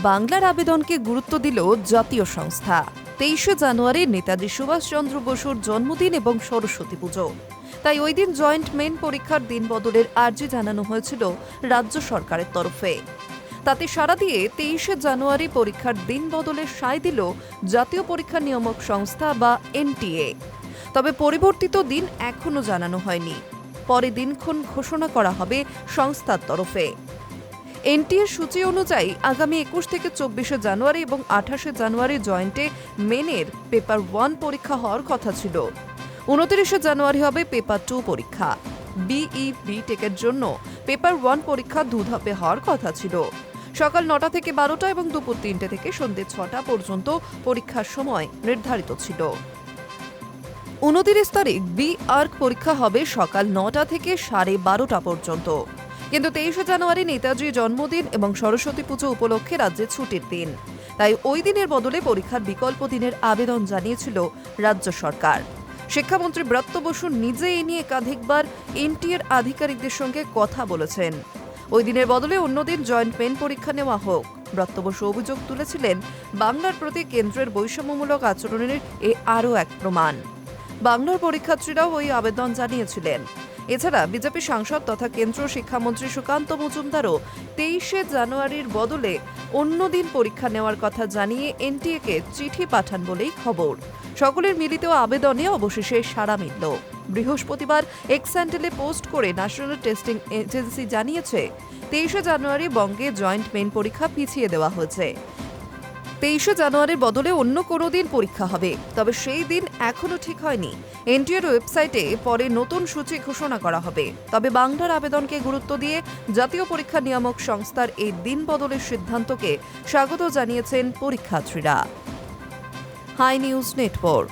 বাংলার আবেদনকে গুরুত্ব দিল জাতীয় সংস্থা। 23শে জানুয়ারি নেতাজি সুভাষচন্দ্র বসুর জন্মদিন এবং সরস্বতী পুজো, তাই ওই দিন জয়েন্ট মেন পরীক্ষার দিন বদলের আর্জি জানানো হয়েছিল রাজ্য সরকারের তরফে। তাতে সাড়া দিয়ে 23শে জানুয়ারি পরীক্ষার দিন বদলের সায় দিল জাতীয় পরীক্ষা নিয়ামক সংস্থা বা এনটিএ। তবে পরিবর্তিত দিন এখনো জানানো হয়নি। পরে দিনক্ষণ ঘোষণা করা হবে সংস্থার তরফে। এনটিএর সূচি অনুযায়ী আগামী 21 থেকে 24শে জানুয়ারি এবং 28শে জানুয়ারি জয়েন্টে মেনের পেপার 1 পরীক্ষা হওয়ার কথা ছিল। 29শে জানুয়ারি হবে পেপার 2 পরীক্ষা। বিই টেকের জন্য পেপার 1 পরীক্ষা দুধাপে হওয়ার কথা ছিল। সকাল 9টা থেকে 12টা এবং দুপুর 3টে থেকে সন্ধ্যে 6টা পর্যন্ত পরীক্ষার সময় নির্ধারিত ছিল। 29 তারিখ আর্ক পরীক্ষা হবে সকাল 9টা থেকে 12:30 পর্যন্ত। কিন্তু 23শে জানুয়ারি নেতাজির জন্মদিন এবং সরস্বতী পুজো উপলক্ষে রাজ্যে ছুটির দিন, তাই ওই দিনের বদলে পরীক্ষার বিকল্প দিনের আবেদন জানিয়েছিল রাজ্য সরকার। শিক্ষামন্ত্রী ব্রত বসু নিজে এ নিয়ে একাধিকবার এনটিএর আধিকারিকদের সঙ্গে কথা বলেছেন। ওই দিনের বদলে অন্যদিন জয়েন্ট মেন পরীক্ষা নেওয়া হোক। ব্রত বসু অভিযোগ তুলেছিলেন, বাংলার প্রতি কেন্দ্রের বৈষম্যমূলক আচরণের এ আরও এক প্রমাণ। বাংলার পরীক্ষার্থীরাও ওই আবেদন জানিয়েছিলেন। এছাড়া বিজেপি সাংসদ তথা কেন্দ্রীয় শিক্ষামন্ত্রী সুকান্ত মজুমদারও 23শে জানুয়ারির বদলে অন্য দিন পরীক্ষা নেওয়ার কথা জানিয়ে এনটিএকে চিঠি পাঠান বলেই খবর। সকলের মিলিত আবেদনে অবশেষে সাড়া মিলল। বৃহস্পতিবার এক্স হ্যান্ডেলে পোস্ট করে ন্যাশনাল টেস্টিং এজেন্সি জানিয়েছে, 23শে জানুয়ারি বঙ্গে জয়েন্ট মেন পরীক্ষা পিছিয়ে দেওয়া হয়েছে। 23শে জানুয়ারির বদলে অন্য কোনো দিন পরীক্ষা হবে, তবে সেই দিন এখনো ঠিক হয়নি। এনটিএর ওয়েবসাইটে পরে নতুন সূচি ঘোষণা করা হবে। তবে বাংলার আবেদনকে গুরুত্ব দিয়ে জাতীয় পরীক্ষা নিয়ামক সংস্থার এই দিন বদলের সিদ্ধান্তকে স্বাগত জানিয়েছেন পরীক্ষার্থীরা। High News network.